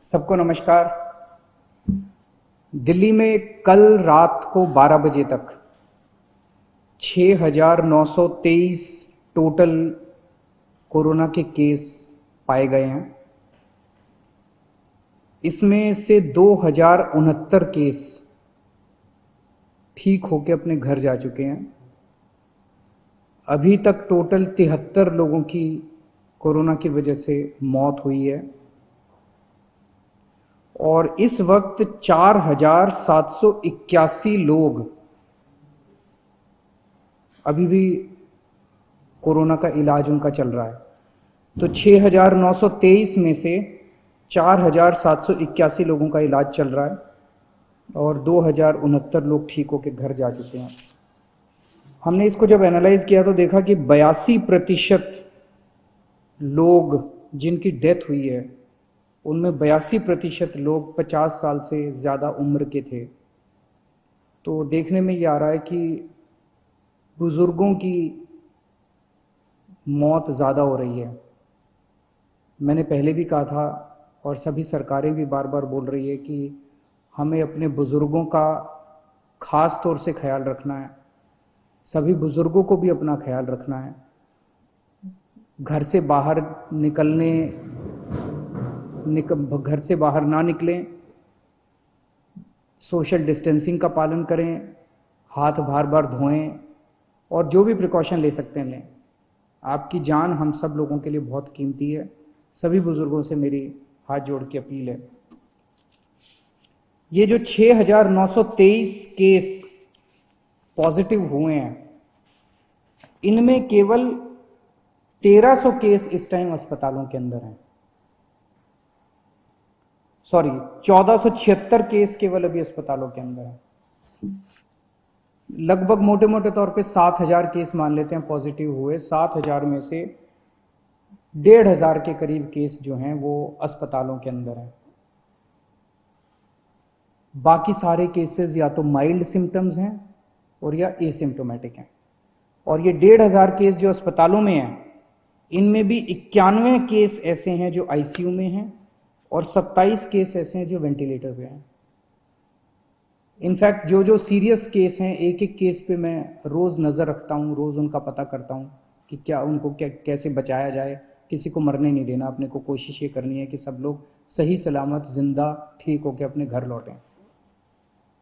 सबको नमस्कार। दिल्ली में कल रात को 12 बजे तक 6,923 टोटल कोरोना के केस पाए गए हैं। इसमें से 2,069 केस ठीक होकर अपने घर जा चुके हैं। अभी तक टोटल 73 लोगों की कोरोना की वजह से मौत हुई है और इस वक्त 4,781 लोग अभी भी कोरोना का इलाज उनका चल रहा है। तो 6,923 में से 4,781 लोगों का इलाज चल रहा है और 2,069 लोग ठीक होकर घर जा चुके हैं। हमने इसको जब एनालाइज किया तो देखा कि 82% लोग जिनकी डेथ हुई है उनमें 82% लोग 50 साल से ज़्यादा उम्र के थे। तो देखने में ये आ रहा है कि बुज़ुर्गों की मौत ज़्यादा हो रही है। मैंने पहले भी कहा था और सभी सरकारें भी बार बार बोल रही है कि हमें अपने बुज़ुर्गों का ख़ास तौर से ख्याल रखना है। सभी बुज़ुर्गों को भी अपना ख्याल रखना है। घर से बाहर घर से बाहर ना निकलें, सोशल डिस्टेंसिंग का पालन करें, हाथ बार बार धोएं और जो भी प्रिकॉशन ले सकते हैं लें। आपकी जान हम सब लोगों के लिए बहुत कीमती है। सभी बुजुर्गों से मेरी हाथ जोड़ के अपील है। ये जो 6,923 केस पॉजिटिव हुए हैं, इनमें केवल 1,300 केस इस टाइम अस्पतालों के अंदर हैं। 1,476 केस केवल अभी अस्पतालों के अंदर हैं। लगभग मोटे मोटे तौर पे 7,000 केस मान लेते हैं पॉजिटिव हुए। 7,000 में से 1,500 के करीब केस जो हैं वो अस्पतालों के अंदर हैं। बाकी सारे केसेस या तो माइल्ड सिम्टम्स हैं और या एसिम्टोमेटिक हैं। और ये 1,500 केस जो अस्पतालों में हैं, इनमें भी 91 केस ऐसे हैं जो आईसीयू में हैं और 27 केस ऐसे हैं जो वेंटिलेटर पे हैं। इनफैक्ट जो सीरियस केस हैं, एक एक केस पे मैं रोज़ नज़र रखता हूँ, रोज़ उनका पता करता हूँ कि क्या उनको कैसे बचाया जाए। किसी को मरने नहीं देना। अपने को कोशिश ये करनी है कि सब लोग सही सलामत जिंदा ठीक होकर अपने घर लौटें।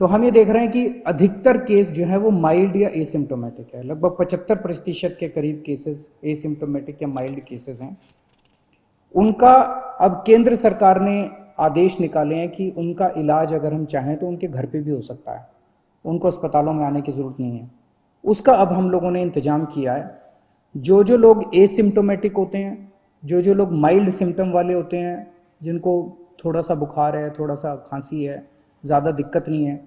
तो हम ये देख रहे हैं कि अधिकतर केस जो है वो माइल्ड या एसिम्टोमेटिक है। लगभग 75% के करीब केसेस एसिम्टोमेटिक या माइल्ड केसेस हैं। उनका अब केंद्र सरकार ने आदेश निकाले हैं कि उनका इलाज अगर हम चाहें तो उनके घर पे भी हो सकता है। उनको अस्पतालों में आने की ज़रूरत नहीं है। उसका अब हम लोगों ने इंतजाम किया है। जो लोग एसिम्टोमेटिक होते हैं, जो लोग माइल्ड सिम्टम वाले होते हैं, जिनको थोड़ा सा बुखार है, थोड़ा सा खांसी है, ज़्यादा दिक्कत नहीं है,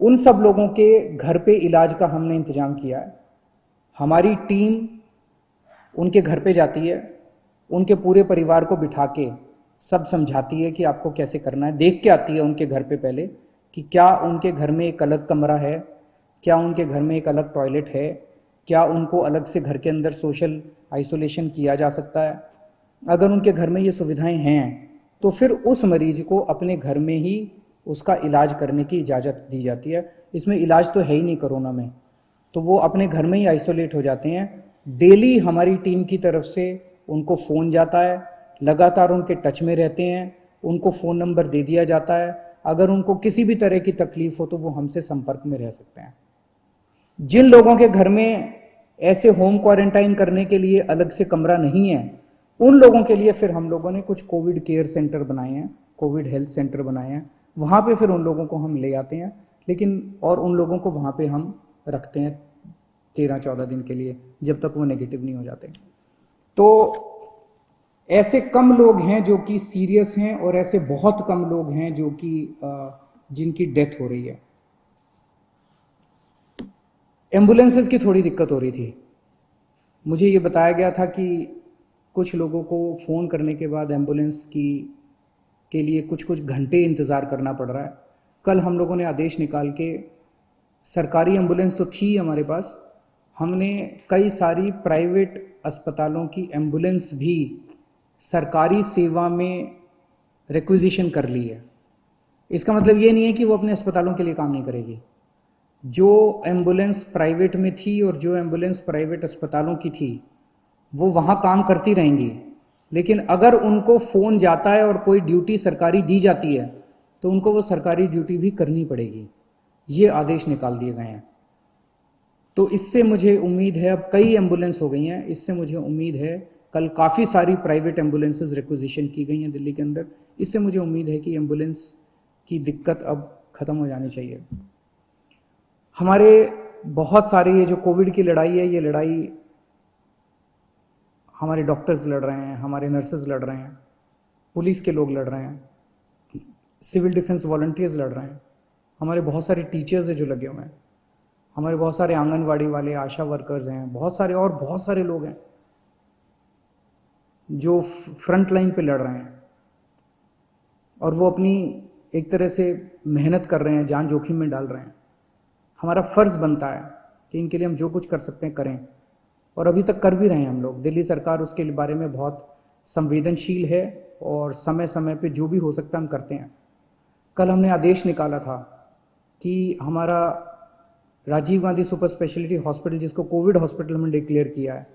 उन सब लोगों के घर पे इलाज का हमने इंतजाम किया है। हमारी टीम उनके घर पे जाती है, उनके पूरे परिवार को बिठा के सब समझाती है कि आपको कैसे करना है। देख के आती है उनके घर पे पहले कि क्या उनके घर में एक अलग कमरा है, क्या उनके घर में एक अलग टॉयलेट है, क्या उनको अलग से घर के अंदर सोशल आइसोलेशन किया जा सकता है। अगर उनके घर में ये सुविधाएं हैं तो फिर उस मरीज को अपने घर में ही उसका इलाज करने की इजाज़त दी जाती है। इसमें इलाज तो है ही नहीं कोरोना में, तो वो अपने घर में ही आइसोलेट हो जाते हैं। डेली हमारी टीम की तरफ से उनको फ़ोन जाता है, लगातार उनके टच में रहते हैं, उनको फ़ोन नंबर दे दिया जाता है। अगर उनको किसी भी तरह की तकलीफ़ हो तो वो हमसे संपर्क में रह सकते हैं। जिन लोगों के घर में ऐसे होम क्वारंटाइन करने के लिए अलग से कमरा नहीं है, उन लोगों के लिए फिर हम लोगों ने कुछ कोविड केयर सेंटर बनाए हैं, कोविड हेल्थ सेंटर बनाए हैं। वहाँ पे फिर उन लोगों को हम ले आते हैं, लेकिन और उन लोगों को वहाँ पे हम रखते हैं 13-14 दिन के लिए, जब तक वो नेगेटिव नहीं हो जाते। तो ऐसे कम लोग हैं जो कि सीरियस हैं और ऐसे बहुत कम लोग हैं जो कि जिनकी डेथ हो रही है। एम्बुलेंसेस की थोड़ी दिक्कत हो रही थी। मुझे ये बताया गया था कि कुछ लोगों को फ़ोन करने के बाद एम्बुलेंस के लिए कुछ घंटे इंतज़ार करना पड़ रहा है। कल हम लोगों ने आदेश निकाल के, सरकारी एम्बुलेंस तो थी हमारे पास, हमने कई सारी प्राइवेट अस्पतालों की एम्बुलेंस भी सरकारी सेवा में रिक्विजिशन कर ली है। इसका मतलब ये नहीं है कि वो अपने अस्पतालों के लिए काम नहीं करेगी। जो एम्बुलेंस प्राइवेट में थी और जो एम्बुलेंस प्राइवेट अस्पतालों की थी वो वहाँ काम करती रहेंगी, लेकिन अगर उनको फ़ोन जाता है और कोई ड्यूटी सरकारी दी जाती है तो उनको वो सरकारी ड्यूटी भी करनी पड़ेगी। ये आदेश निकाल दिए गए हैं। तो इससे मुझे उम्मीद है, अब कई एम्बुलेंस हो गई हैं, इससे मुझे उम्मीद है, कल काफ़ी सारी प्राइवेट एम्बुलेंसेस रिक्विजिशन की गई हैं दिल्ली के अंदर, इससे मुझे उम्मीद है कि एम्बुलेंस की दिक्कत अब ख़त्म हो जानी चाहिए। हमारे बहुत सारे ये जो कोविड की लड़ाई है, ये लड़ाई हमारे डॉक्टर्स लड़ रहे हैं, हमारे नर्सेज लड़ रहे हैं, पुलिस के लोग लड़ रहे हैं, सिविल डिफेंस वॉलंटियर्स लड़ रहे हैं, हमारे बहुत सारे टीचर्स हैं जो लगे हुए हैं, हमारे बहुत सारे आंगनवाड़ी वाले, आशा वर्कर्स हैं, बहुत सारे और बहुत सारे लोग हैं जो फ्रंट लाइन पे लड़ रहे हैं और वो अपनी एक तरह से मेहनत कर रहे हैं, जान जोखिम में डाल रहे हैं। हमारा फ़र्ज़ बनता है कि इनके लिए हम जो कुछ कर सकते हैं करें, और अभी तक कर भी रहे हैं हम लोग। दिल्ली सरकार उसके बारे में बहुत संवेदनशील है और समय समय पे जो भी हो सकता है हम करते हैं। कल हमने आदेश निकाला था कि हमारा Rajiv Gandhi super speciality hospital, जिसको कोविड हॉस्पिटल हमने डिक्लेयर किया है,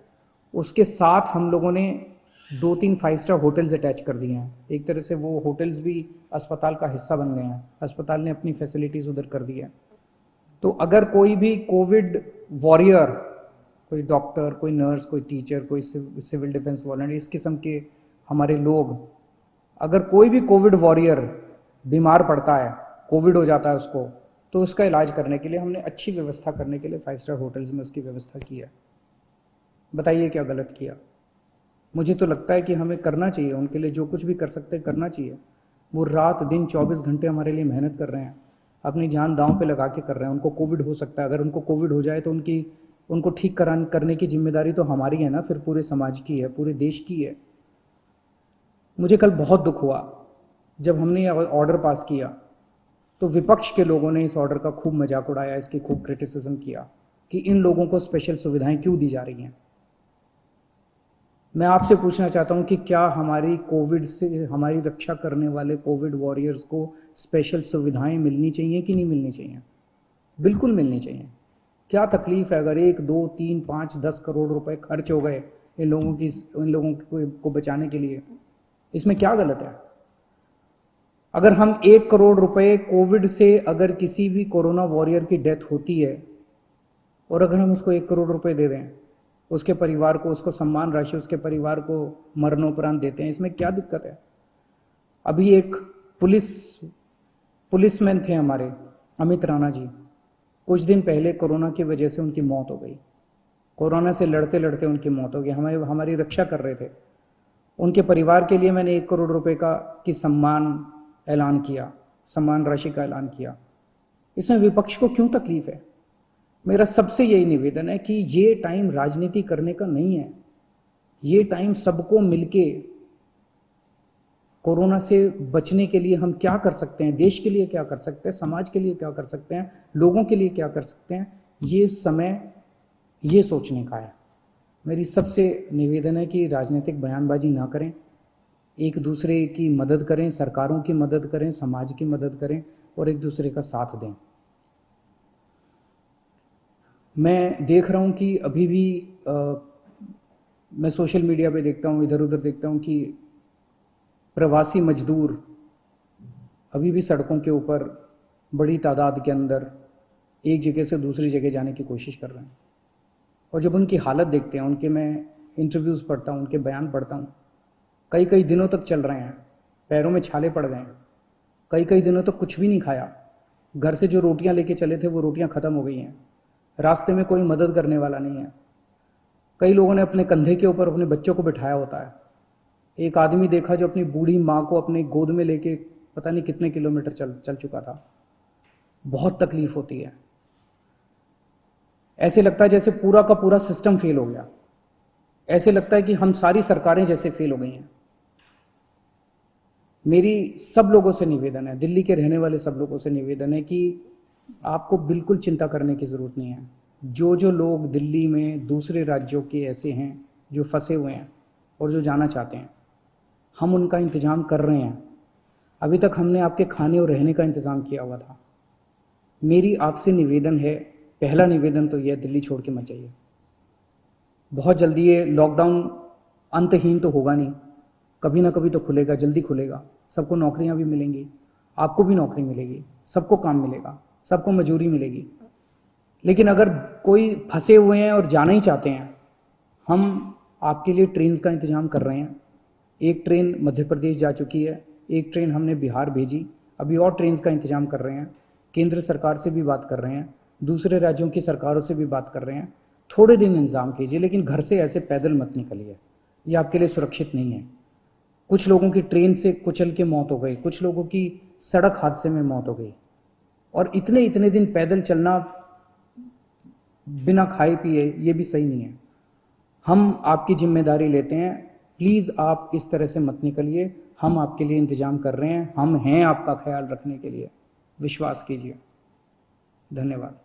उसके साथ हम लोगों ने 2-3 5 स्टार होटल्स अटैच कर दिए हैं। एक तरह से वो होटल्स भी अस्पताल का हिस्सा बन गए हैं, अस्पताल ने अपनी फैसिलिटीज़ उधर कर दी है। तो अगर कोई भी कोविड वॉरियर, कोई डॉक्टर, कोई नर्स, कोई टीचर, कोई सिविल डिफेंस वॉलंटियर, इस किस्म के हमारे लोग, अगर कोई भी कोविड वॉरियर बीमार पड़ता है, कोविड हो जाता है उसको, तो उसका इलाज करने के लिए हमने अच्छी व्यवस्था करने के लिए 5 स्टार होटल्स में उसकी व्यवस्था की है। बताइए क्या गलत किया? मुझे तो लगता है कि हमें करना चाहिए, उनके लिए जो कुछ भी कर सकते हैं करना चाहिए। वो रात दिन 24 घंटे हमारे लिए मेहनत कर रहे हैं, अपनी जान दांव पे लगा के कर रहे हैं। उनको कोविड हो सकता है, अगर उनको कोविड हो जाए तो उनको ठीक करने की जिम्मेदारी तो हमारी है ना, फिर पूरे समाज की है, पूरे देश की है। मुझे कल बहुत दुख हुआ जब हमने ये ऑर्डर पास किया तो विपक्ष के लोगों ने इस ऑर्डर का खूब मजाक उड़ाया, इसकी खूब क्रिटिसिज्म किया कि इन लोगों को स्पेशल सुविधाएं क्यों दी जा रही हैं। मैं आपसे पूछना चाहता हूं कि क्या हमारी कोविड से हमारी रक्षा करने वाले कोविड वॉरियर्स को स्पेशल सुविधाएं मिलनी चाहिए कि नहीं मिलनी चाहिए? बिल्कुल मिलनी चाहिए। क्या तकलीफ है अगर 1, 2, 3, 5, 10 करोड़ रुपए खर्च हो गए इन लोगों को बचाने के लिए? इसमें क्या गलत है? अगर हम 1 करोड़ रुपए कोविड से, अगर किसी भी कोरोना वॉरियर की डेथ होती है और अगर हम उसको 1 करोड़ रुपए दे दें उसके परिवार को, उसको सम्मान राशि उसके परिवार को मरणोपरांत देते हैं, इसमें क्या दिक्कत है? अभी एक पुलिसमैन थे हमारे, अमित राणा जी, कुछ दिन पहले कोरोना की वजह से उनकी मौत हो गई। कोरोना से लड़ते लड़ते उनकी मौत हो गई। हमारी रक्षा कर रहे थे। उनके परिवार के लिए मैंने 1 करोड़ रुपए की सम्मान राशि का ऐलान किया। इसमें विपक्ष को क्यों तकलीफ है? मेरा सबसे यही निवेदन है कि ये टाइम राजनीति करने का नहीं है। ये टाइम सबको मिलके कोरोना से बचने के लिए हम क्या कर सकते हैं, देश के लिए क्या कर सकते हैं, समाज के लिए क्या कर सकते हैं, लोगों के लिए क्या कर सकते हैं, ये समय ये सोचने का है। मेरी सबसे निवेदन है कि राजनीतिक बयानबाजी ना करें, एक दूसरे की मदद करें, सरकारों की मदद करें, समाज की मदद करें और एक दूसरे का साथ दें। मैं देख रहा हूँ कि अभी भी मैं सोशल मीडिया पे देखता हूँ, इधर उधर देखता हूँ कि प्रवासी मजदूर अभी भी सड़कों के ऊपर बड़ी तादाद के अंदर एक जगह से दूसरी जगह जाने की कोशिश कर रहे हैं। और जब उनकी हालत देखते हैं, उनके मैं इंटरव्यूज़ पढ़ता हूँ, उनके बयान पढ़ता हूँ, कई कई दिनों तक चल रहे हैं, पैरों में छाले पड़ गए हैं, कई कई दिनों तक कुछ भी नहीं खाया, घर से जो रोटियां लेके चले थे वो रोटियां ख़त्म हो गई हैं, रास्ते में कोई मदद करने वाला नहीं है। कई लोगों ने अपने कंधे के ऊपर अपने बच्चों को बिठाया होता है। एक आदमी देखा जो अपनी बूढ़ी माँ को अपने गोद में लेके पता नहीं कितने किलोमीटर चल चुका था। बहुत तकलीफ होती है। ऐसे लगता है जैसे पूरा का पूरा सिस्टम फेल हो गया, ऐसे लगता है कि हम सारी सरकारें जैसे फेल हो गई हैं। मेरी सब लोगों से निवेदन है, दिल्ली के रहने वाले सब लोगों से निवेदन है कि आपको बिल्कुल चिंता करने की ज़रूरत नहीं है। जो लोग दिल्ली में दूसरे राज्यों के ऐसे हैं जो फंसे हुए हैं और जो जाना चाहते हैं, हम उनका इंतज़ाम कर रहे हैं। अभी तक हमने आपके खाने और रहने का इंतज़ाम किया हुआ था। मेरी आपसे निवेदन है, पहला निवेदन तो यह, दिल्ली छोड़ के मत जाइए। बहुत जल्दी ये लॉकडाउन अंतहीन तो होगा नहीं, कभी ना कभी तो खुलेगा, जल्दी खुलेगा, सबको नौकरियां भी मिलेंगी, आपको भी नौकरी मिलेगी, सबको काम मिलेगा, सबको मजूरी मिलेगी। लेकिन अगर कोई फंसे हुए हैं और जाना ही चाहते हैं, हम आपके लिए ट्रेन का इंतजाम कर रहे हैं। एक ट्रेन मध्य प्रदेश जा चुकी है, एक ट्रेन हमने बिहार भेजी, अभी और ट्रेन का इंतजाम कर रहे हैं। केंद्र सरकार से भी बात कर रहे हैं, दूसरे राज्यों की सरकारों से भी बात कर रहे हैं। थोड़े दिन इंतजाम कीजिए, लेकिन घर से ऐसे पैदल मत निकलिए, ये आपके लिए सुरक्षित नहीं है। कुछ लोगों की ट्रेन से कुचल के मौत हो गई, कुछ लोगों की सड़क हादसे में मौत हो गई, और इतने इतने दिन पैदल चलना बिना खाए पिए, ये भी सही नहीं है। हम आपकी जिम्मेदारी लेते हैं, प्लीज़ आप इस तरह से मत निकलिए, हम आपके लिए इंतजाम कर रहे हैं, हम हैं आपका ख्याल रखने के लिए, विश्वास कीजिए। धन्यवाद।